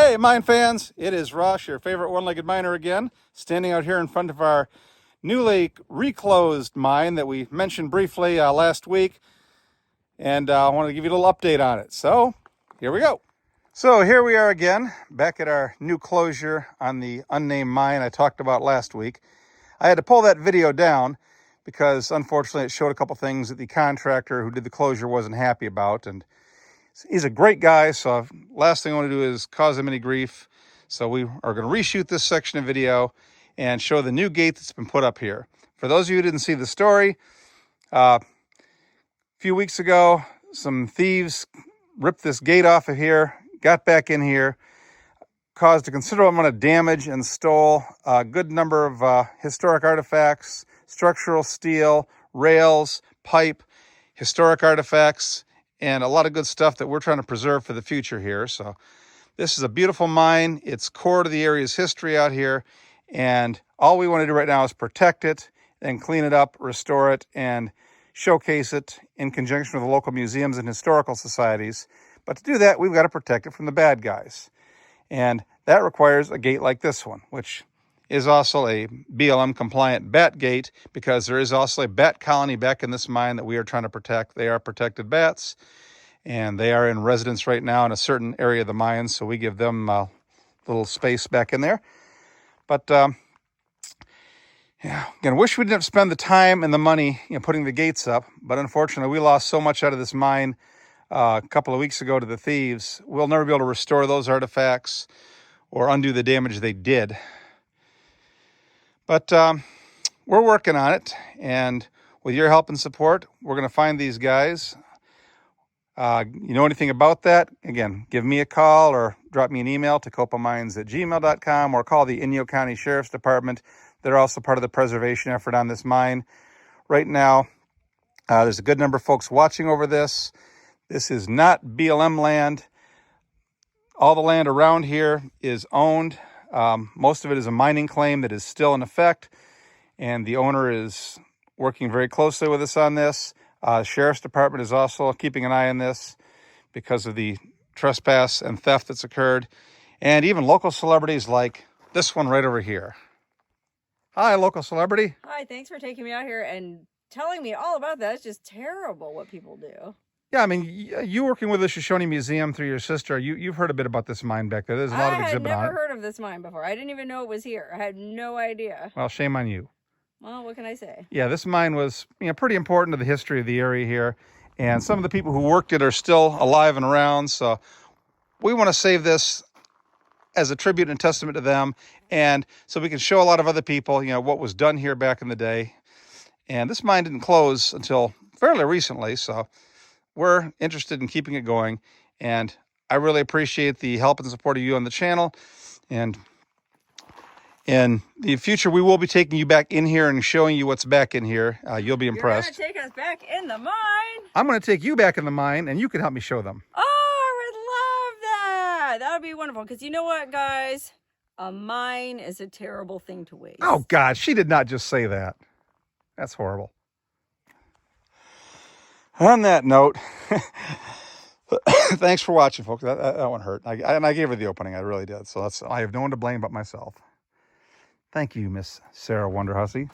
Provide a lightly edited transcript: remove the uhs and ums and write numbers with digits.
Hey, mine fans, it is Rush, your favorite one-legged miner again, standing out here in front of our newly reclosed mine that we mentioned briefly last week, and I want to give you a little update on it. So, here we go. So here we are again, back at our new closure on the unnamed mine I talked about last week. I had to pull that video down because unfortunately it showed a couple things that the contractor who did the closure wasn't happy about, and he's a great guy, so last thing I want to do is cause him any grief. So we are going to reshoot this section of video and show the new gate that's been put up here. For those of you who didn't see the story, a few weeks ago, some thieves ripped this gate off of here, got back in here, caused a considerable amount of damage, and stole a good number of historic artifacts, structural steel, rails, pipe, historic artifacts, and a lot of good stuff that we're trying to preserve for the future here. So this is a beautiful mine. It's core to the area's history out here. And all we want to do right now is protect it and clean it up, restore it, and showcase it in conjunction with the local museums and historical societies. But to do that, we've got to protect it from the bad guys. And that requires a gate like this one, which is also a BLM compliant bat gate, because there is also a bat colony back in this mine that we are trying to protect. They are protected bats, and they are in residence right now in a certain area of the mine, so we give them a little space back in there. But yeah, again, wish we didn't spend the time and the money, putting the gates up, but unfortunately we lost so much out of this mine a couple of weeks ago to the thieves. We'll never be able to restore those artifacts or undo the damage they did. But we're working on it, and with your help and support, we're going to find these guys. You know anything about that? Again, give me a call or drop me an email, tecopamines@gmail.com, or call the Inyo County Sheriff's Department. They're also part of the preservation effort on this mine. Right now, there's a good number of folks watching over this. This is not BLM land. All the land around here is owned. Most of it is a mining claim that is still in effect, and the owner is working very closely with us on this. Sheriff's Department is also keeping an eye on this because of the trespass and theft that's occurred, and even local celebrities like this one right over here. Hi, local celebrity. Hi, thanks for taking me out here and telling me all about that. It's just terrible what people do. Yeah, I mean, you working with the Shoshone Museum through your sister, you've heard a bit about this mine back there. There's a lot of exhibit on it. I had never heard of this mine before. I didn't even know it was here. I had no idea. Well, shame on you. Well, what can I say? Yeah, this mine was pretty important to the history of the area here. And some of the people who worked it are still alive and around. So we want to save this as a tribute and testament to them. And so we can show a lot of other people, what was done here back in the day. And this mine didn't close until fairly recently. So we're interested in keeping it going, and I really appreciate the help and support of you on the channel. And in the future, we will be taking you back in here and showing you what's back in here. You'll be impressed. You're going to take us back in the mine? I'm going to take you back in the mine, and you can help me show them. Oh, I would love that. That would be wonderful, because you know what, guys? A mine is a terrible thing to waste. Oh, God, she did not just say that. That's horrible. On that note, thanks for watching, folks. That one hurt. And I gave her the opening. I really did. So I have no one to blame but myself. Thank you, Miss Sarah Wonderhussy.